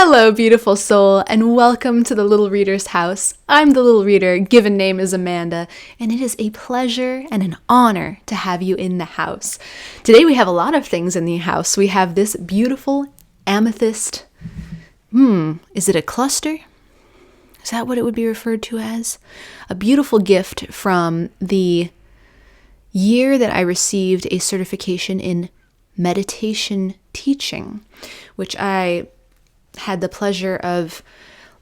Hello, beautiful soul, and welcome to the Little Reader's House. I'm the Little Reader, given name is Amanda, and it is a pleasure and an honor to have you in the house. Today we have a lot of things in the house. We have this beautiful amethyst. Is it a cluster? Is that what it would be referred to as? A beautiful gift from the year that I received a certification in meditation teaching, which I had the pleasure of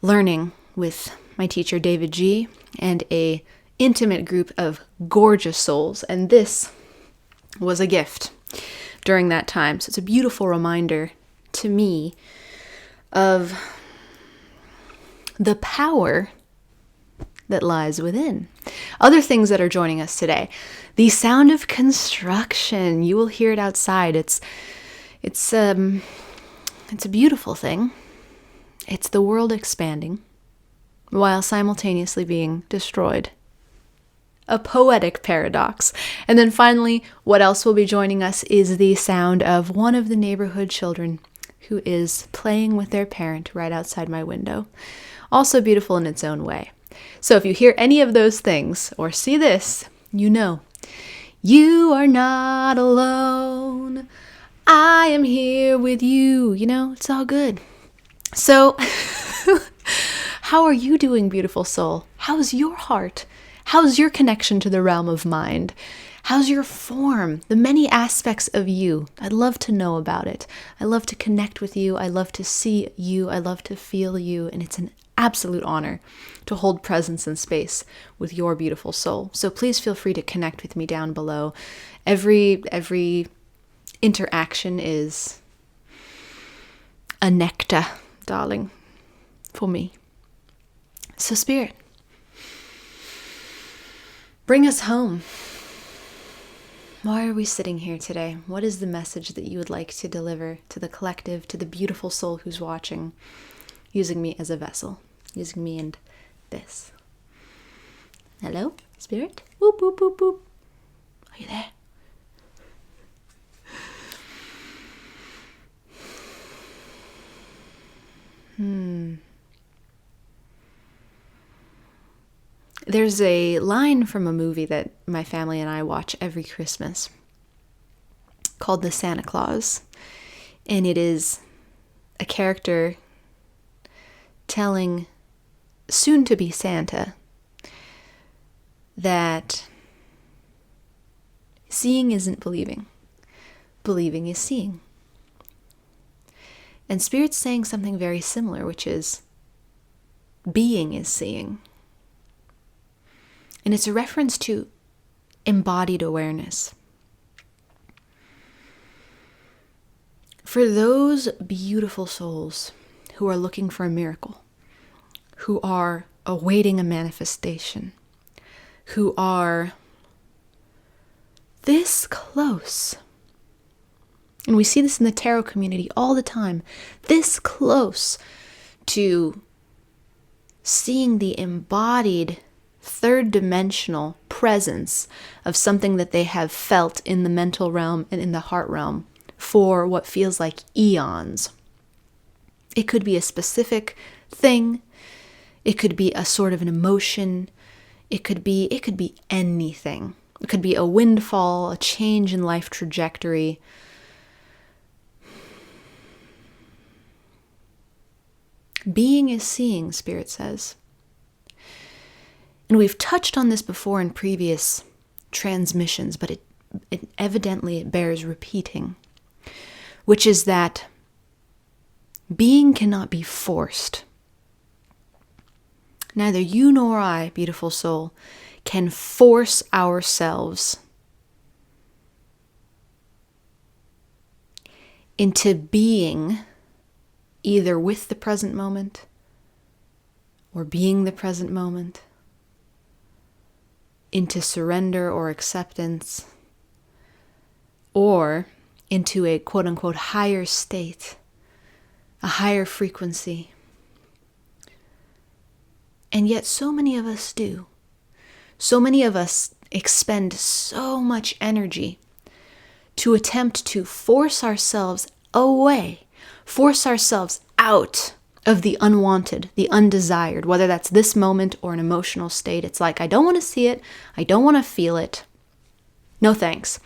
learning with my teacher David G. and a intimate group of gorgeous souls, and this was a gift during that time. So it's a beautiful reminder to me of the power that lies within. Other things that are joining us today: the sound of construction. You will hear it outside. It's a beautiful thing. It's the world expanding while simultaneously being destroyed. A poetic paradox. And then finally, what else will be joining us is the sound of one of the neighborhood children who is playing with their parent right outside my window. Also beautiful in its own way. So if you hear any of those things or see this, you know, you are not alone. I am here with you. You know, it's all good. So, how are you doing, beautiful soul? How's your heart? How's your connection to the realm of mind? How's your form? The many aspects of you. I'd love to know about it. I love to connect with you. I love to see you. I love to feel you. And it's an absolute honor to hold presence and space with your beautiful soul. So please feel free to connect with me down below. Every interaction is a nectar, darling, for me. So Spirit, bring us home. Why are we sitting here today? What is the message that you would like to deliver to the collective, to the beautiful soul who's watching, using me as a vessel, using me and this? Hello, Spirit? Boop, boop, boop, boop. Are you there? There's a line from a movie that my family and I watch every Christmas called The Santa Claus. And it is a character telling soon-to-be Santa that seeing isn't believing. Believing is seeing. And Spirit's saying something very similar, which is being is seeing. And it's a reference to embodied awareness. For those beautiful souls who are looking for a miracle, who are awaiting a manifestation, who are this close, and we see this in the tarot community all the time, this close to seeing the embodied third dimensional presence of something that they have felt in the mental realm and in the heart realm for what feels like eons. It could be a specific thing. It could be a sort of an emotion. It could be anything. It could be a windfall, a change in life trajectory. Being is seeing, Spirit says. And we've touched on this before in previous transmissions, but it evidently bears repeating, which is that being cannot be forced. Neither you nor I, beautiful soul, can force ourselves into being either with the present moment or being the present moment, into surrender or acceptance, or into a quote-unquote higher state, a higher frequency. And yet so many of us do. So many of us expend so much energy to attempt to force ourselves away, force ourselves out of the unwanted, the undesired, whether that's this moment or an emotional state. It's like, I don't want to see it. I don't want to feel it. No thanks.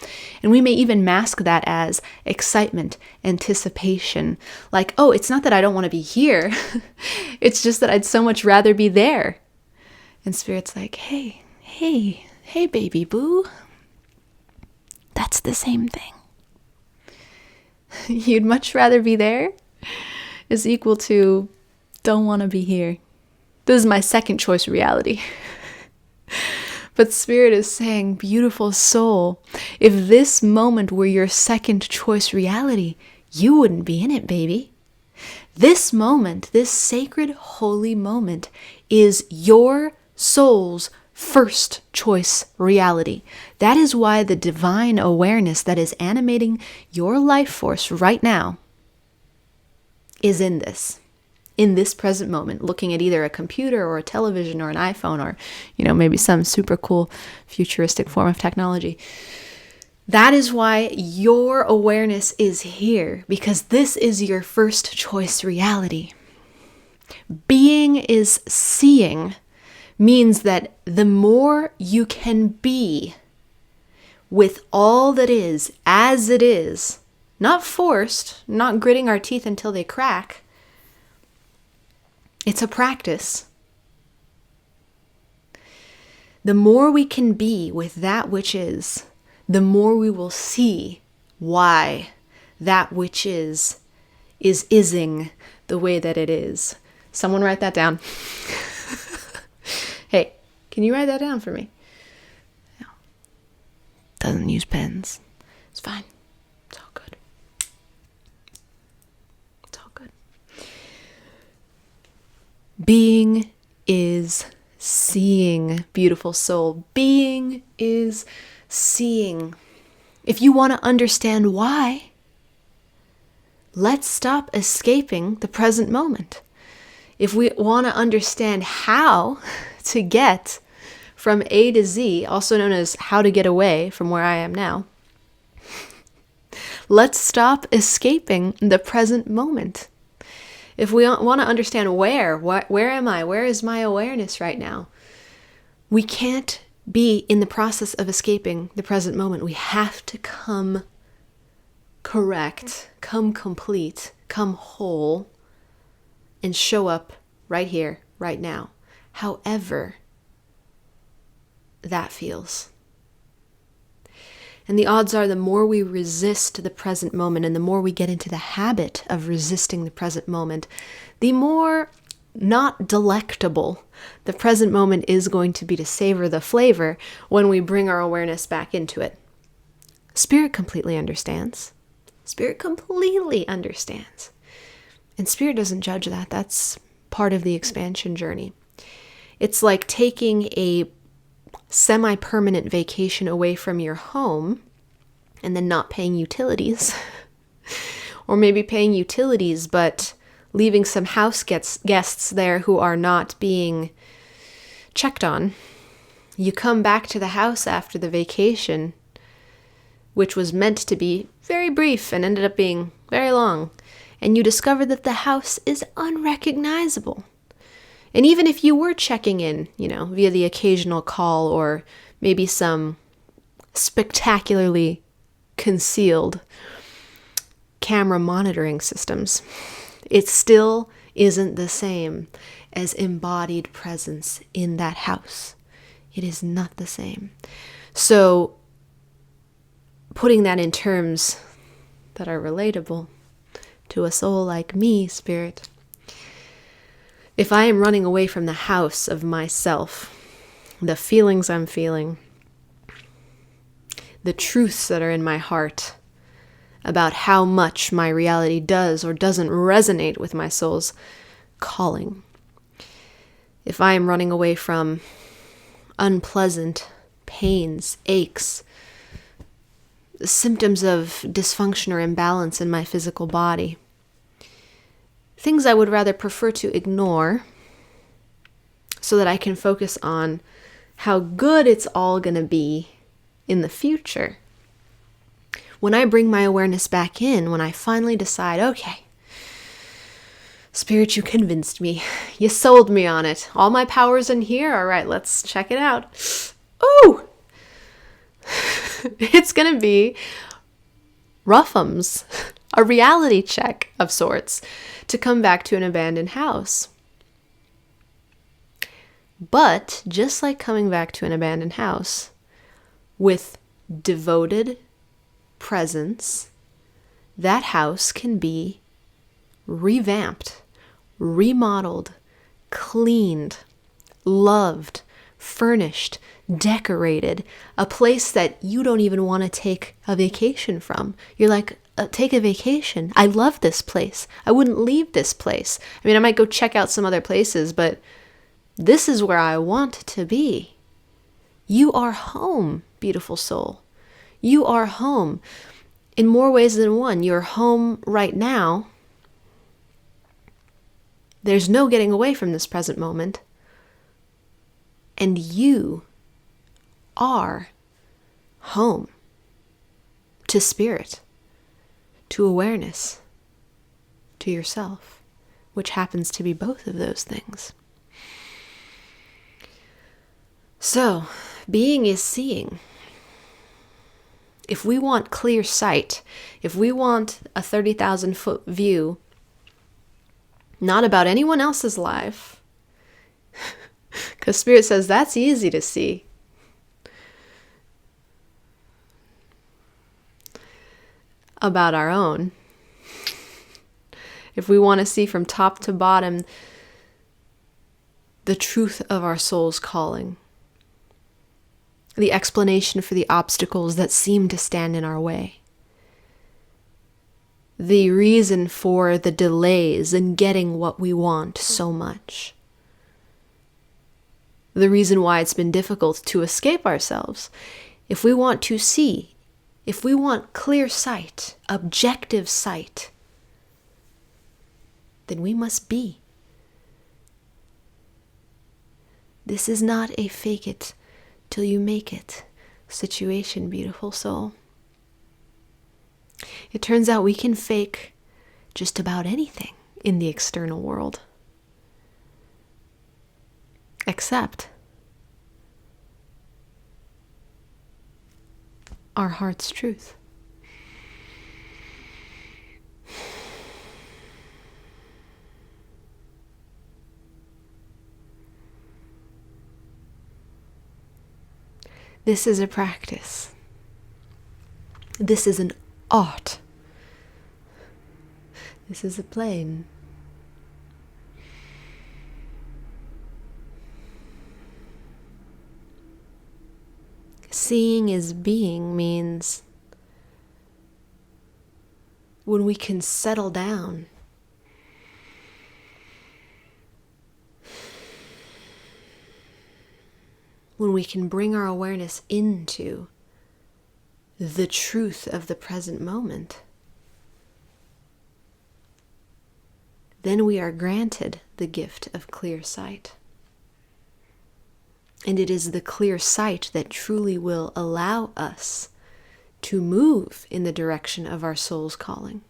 And we may even mask that as excitement, anticipation. Like, oh, it's not that I don't want to be here. It's just that I'd so much rather be there. And Spirit's like, hey, baby boo. That's the same thing. You'd much rather be there is equal to don't want to be here. This is my second choice reality. But Spirit is saying, beautiful soul, if this moment were your second choice reality, you wouldn't be in it, baby. This moment, this sacred, holy moment, is your soul's first choice reality. That is why the divine awareness that is animating your life force right now is in this present moment, looking at either a computer or a television or an iPhone or, maybe some super cool futuristic form of technology. That is why your awareness is here, because this is your first choice reality. Being is seeing means that the more you can be with all that is as it is, not forced, not gritting our teeth until they crack. It's a practice. The more we can be with that which is, the more we will see why that which is ising the way that it is. Someone write that down. Hey, can you write that down for me? No. Doesn't use pens. It's fine. It's all good. It's all good. Being is seeing, beautiful soul. Being is seeing. If you want to understand why, let's stop escaping the present moment. If we want to understand how to get from A to Z, also known as how to get away from where I am now, let's stop escaping the present moment. If we want to understand where am I? Where is my awareness right now? We can't be in the process of escaping the present moment. We have to come correct, come complete, come whole, and show up right here, right now. However that feels. And the odds are the more we resist the present moment and the more we get into the habit of resisting the present moment, the more not delectable the present moment is going to be to savor the flavor when we bring our awareness back into it. Spirit completely understands. Spirit completely understands. And Spirit doesn't judge that. That's part of the expansion journey. It's like taking a semi-permanent vacation away from your home and then not paying utilities. Or maybe paying utilities but leaving some house guests there who are not being checked on. You come back to the house after the vacation, which was meant to be very brief and ended up being very long, and you discover that the house is unrecognizable. And even if you were checking in, via the occasional call or maybe some spectacularly concealed camera monitoring systems, it still isn't the same as embodied presence in that house. It is not the same. So, putting that in terms that are relatable to a soul like me, Spirit, if I am running away from the house of myself, the feelings I'm feeling, the truths that are in my heart about how much my reality does or doesn't resonate with my soul's calling, if I am running away from unpleasant pains, aches, symptoms of dysfunction or imbalance in my physical body, things I would rather prefer to ignore so that I can focus on how good it's all going to be in the future. When I bring my awareness back in, when I finally decide, okay, Spirit, you convinced me. You sold me on it. All my power's in here. All right, let's check it out. Ooh! It's going to be roughums, a reality check of sorts, to come back to an abandoned house. But just like coming back to an abandoned house, with devoted presence, that house can be revamped, remodeled, cleaned, loved, furnished, decorated, a place that you don't even want to take a vacation from. You're like, take a vacation. I love this place. I wouldn't leave this place. I mean, I might go check out some other places, but this is where I want to be. You are home, beautiful soul. You are home in more ways than one. You're home right now. There's no getting away from this present moment. And you are home to spirit, to awareness, to yourself, which happens to be both of those things. So, being is seeing. If we want clear sight, if we want a 30,000-foot view, not about anyone else's life, because Spirit says that's easy to see. About our own. If we want to see from top to bottom the truth of our soul's calling, the explanation for the obstacles that seem to stand in our way, the reason for the delays in getting what we want so much, the reason why it's been difficult to escape ourselves. If we want to see, if we want clear sight, objective sight, then we must be. This is not a fake it till you make it situation, beautiful soul. It turns out we can fake just about anything in the external world, except our heart's truth. This is a practice. This is an art. This is a plane. Seeing is being means when we can settle down, when we can bring our awareness into the truth of the present moment, then we are granted the gift of clear sight. And it is the clear sight that truly will allow us to move in the direction of our soul's calling.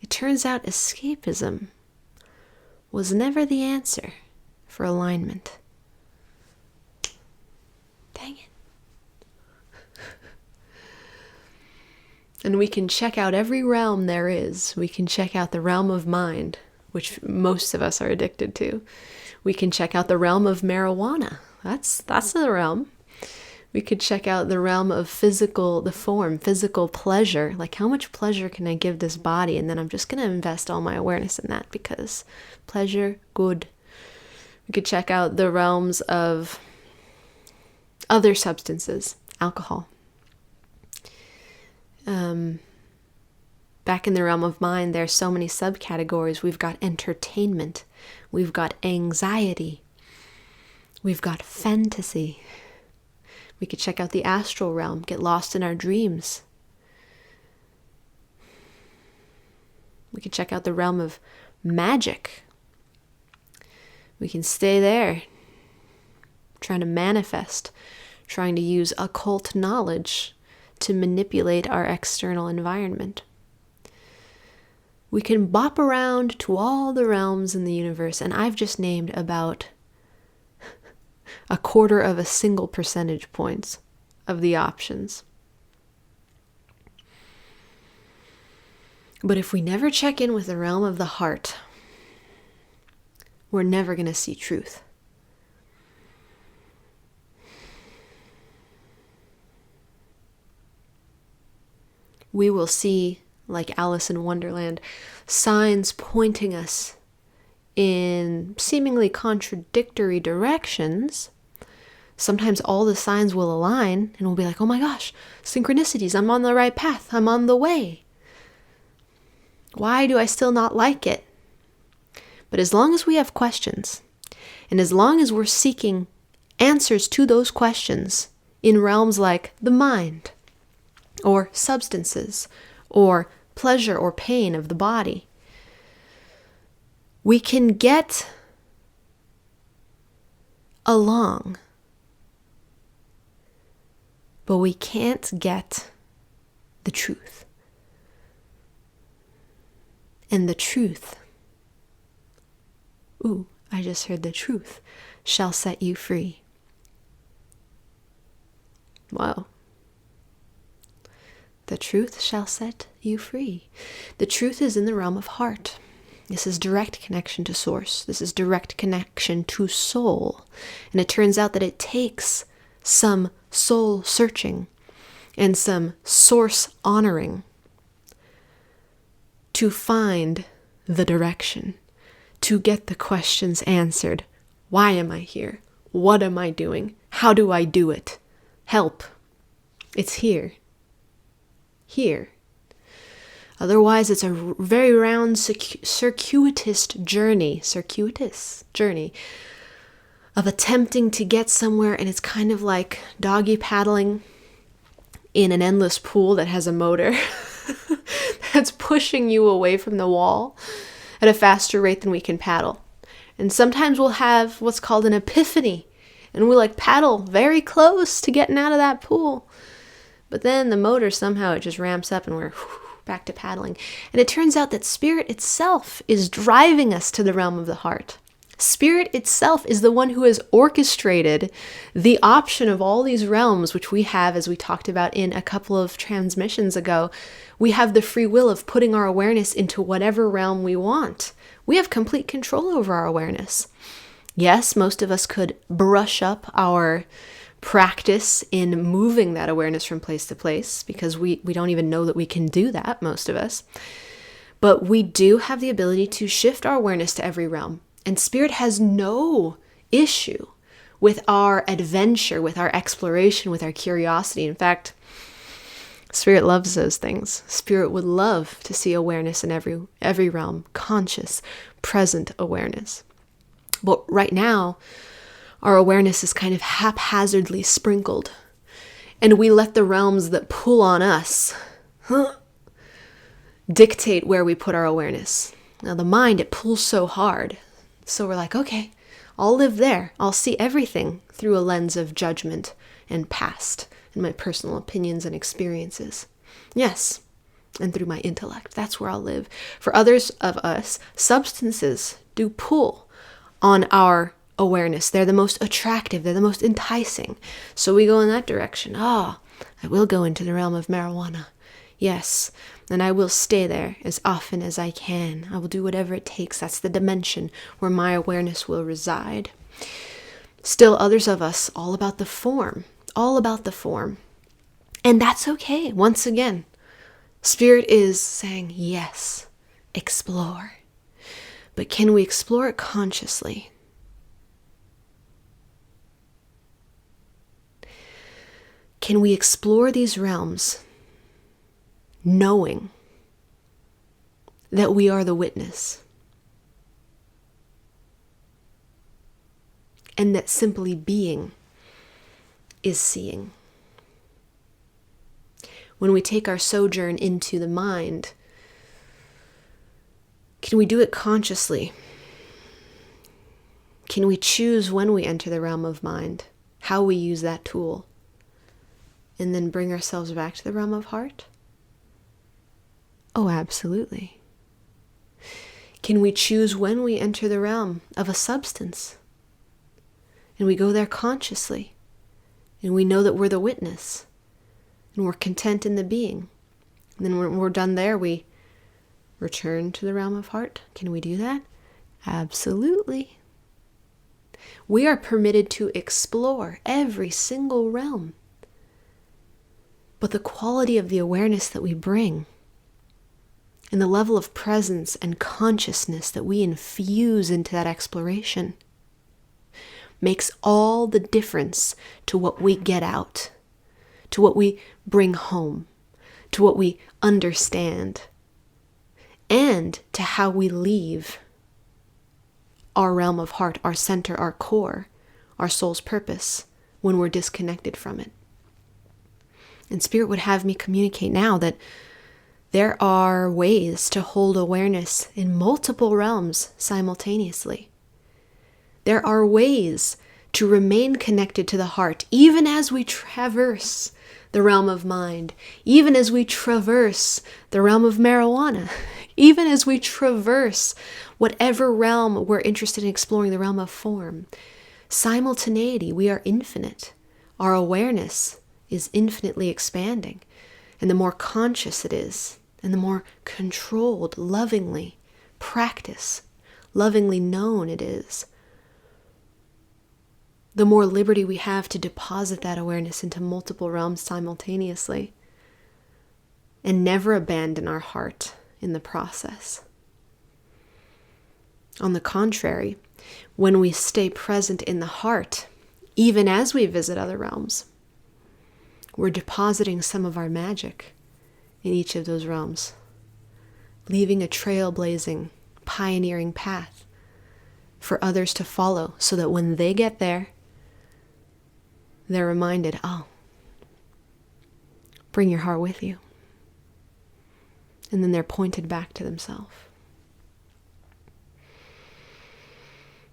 It turns out escapism was never the answer for alignment. Dang it. And we can check out every realm there is. We can check out the realm of mind, which most of us are addicted to. We can check out the realm of marijuana. That's the realm. We could check out the realm of physical pleasure. Like, how much pleasure can I give this body? And then I'm just going to invest all my awareness in that because pleasure, good. We could check out the realms of other substances, alcohol. Back in the realm of mind, there are so many subcategories. We've got entertainment. We've got anxiety. We've got fantasy. We could check out the astral realm, get lost in our dreams. We could check out the realm of magic. We can stay there, trying to manifest, trying to use occult knowledge to manipulate our external environment. We can bop around to all the realms in the universe, and I've just named about 0.25 percentage points of the options. But if we never check in with the realm of the heart, we're never going to see truth. We will see, like Alice in Wonderland, signs pointing us in seemingly contradictory directions. Sometimes all the signs will align and we'll be like, oh my gosh, synchronicities, I'm on the right path, I'm on the way. Why do I still not like it? But as long as we have questions, and as long as we're seeking answers to those questions in realms like the mind, or substances, or pleasure or pain of the body, we can get along, but we can't get the truth. And the truth, I just heard the truth, shall set you free. Wow. The truth shall set you free. The truth is in the realm of heart. This is direct connection to source. This is direct connection to soul. And it turns out that it takes some soul searching and some source honoring to find the direction, to get the questions answered. Why am I here? What am I doing? How do I do it? Help. It's here. Here. Otherwise, it's a very round, circuitous journey of attempting to get somewhere, and it's kind of like doggy paddling in an endless pool that has a motor that's pushing you away from the wall at a faster rate than we can paddle. And sometimes we'll have what's called an epiphany, and we paddle very close to getting out of that pool. But then the motor, somehow it just ramps up and we're back to paddling. And it turns out that spirit itself is driving us to the realm of the heart. Spirit itself is the one who has orchestrated the option of all these realms, which we have, as we talked about in a couple of transmissions ago. We have the free will of putting our awareness into whatever realm we want. We have complete control over our awareness. Yes, most of us could brush up our practice in moving that awareness from place to place, because we don't even know that we can do that, most of us. But we do have the ability to shift our awareness to every realm. And spirit has no issue with our adventure, with our exploration, with our curiosity. In fact, spirit loves those things. Spirit would love to see awareness in every realm, conscious, present awareness. But right now, our awareness is kind of haphazardly sprinkled, and we let the realms that pull on us dictate where we put our awareness. Now the mind, it pulls so hard. So we're like, okay, I'll live there. I'll see everything through a lens of judgment and past and my personal opinions and experiences. Yes, and through my intellect. That's where I'll live. For others of us, substances do pull on our awareness. They're the most attractive. They're the most enticing. So we go in that direction. I will go into the realm of marijuana. Yes. And I will stay there as often as I can. I will do whatever it takes. That's the dimension where my awareness will reside. Still others of us, all about the form. And that's okay. Once again, spirit is saying, yes, explore. But can we explore it consciously? Can we explore these realms knowing that we are the witness, and that simply being is seeing? When we take our sojourn into the mind, can we do it consciously? Can we choose when we enter the realm of mind, how we use that tool, and then bring ourselves back to the realm of heart? Oh, absolutely. Can we choose when we enter the realm of a substance? And we go there consciously. And we know that we're the witness. And we're content in the being. And then when we're done there, we return to the realm of heart. Can we do that? Absolutely. We are permitted to explore every single realm. But the quality of the awareness that we bring and the level of presence and consciousness that we infuse into that exploration makes all the difference to what we get out, to what we bring home, to what we understand, and to how we leave our realm of heart, our center, our core, our soul's purpose when we're disconnected from it. And Spirit would have me communicate now that there are ways to hold awareness in multiple realms simultaneously. There are ways to remain connected to the heart, even as we traverse the realm of mind, even as we traverse the realm of marijuana, even as we traverse whatever realm we're interested in exploring, the realm of form. Simultaneity, we are infinite. Our awareness is infinitely expanding. And the more conscious it is, and the more controlled, lovingly practiced, lovingly known it is, the more liberty we have to deposit that awareness into multiple realms simultaneously and never abandon our heart in the process. On the contrary, when we stay present in the heart, even as we visit other realms, we're depositing some of our magic in each of those realms, leaving a trailblazing, pioneering path for others to follow so that when they get there, they're reminded, oh, bring your heart with you. And then they're pointed back to themselves.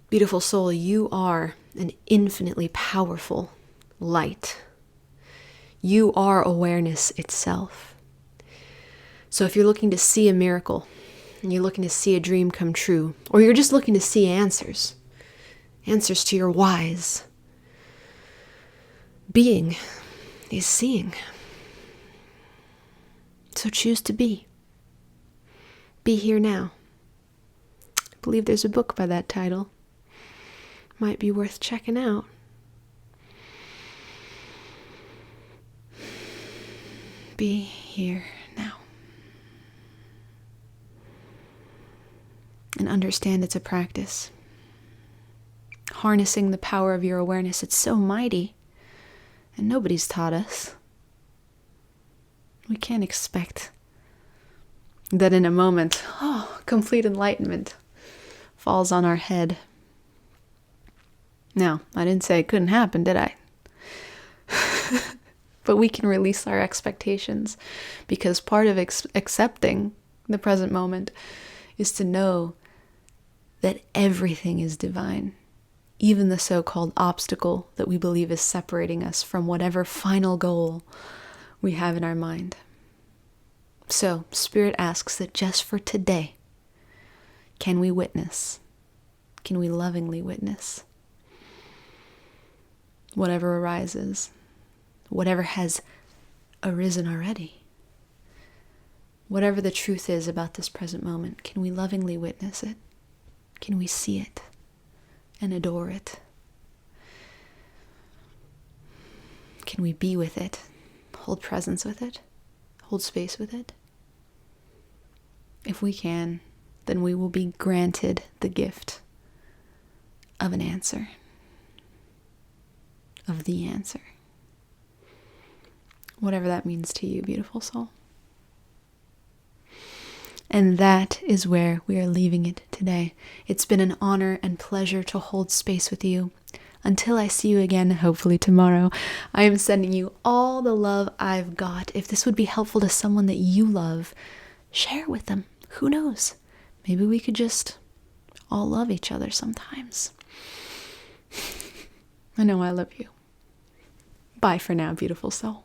Beautiful soul, you are an infinitely powerful light. You are awareness itself. So if you're looking to see a miracle, and you're looking to see a dream come true, or you're just looking to see answers to your whys, being is seeing. So choose to be. Be here now. I believe there's a book by that title. Might be worth checking out. Be here now. And understand it's a practice. Harnessing the power of your awareness, it's so mighty. And nobody's taught us. We can't expect that in a moment, complete enlightenment falls on our head. Now, I didn't say it couldn't happen, did I? But we can release our expectations, because part of accepting the present moment is to know that everything is divine, even the so-called obstacle that we believe is separating us from whatever final goal we have in our mind. So, Spirit asks that just for today, can we witness? Can we lovingly witness? Whatever arises, whatever has arisen already, whatever the truth is about this present moment, can we lovingly witness it? Can we see it and adore it? Can we be with it, hold presence with it, hold space with it? If we can, then we will be granted the gift of an answer. Of the answer. Whatever that means to you, beautiful soul. And that is where we are leaving it today. It's been an honor and pleasure to hold space with you. Until I see you again, hopefully tomorrow, I am sending you all the love I've got. If this would be helpful to someone that you love, share it with them. Who knows? Maybe we could just all love each other sometimes. I know I love you. Bye for now, beautiful soul.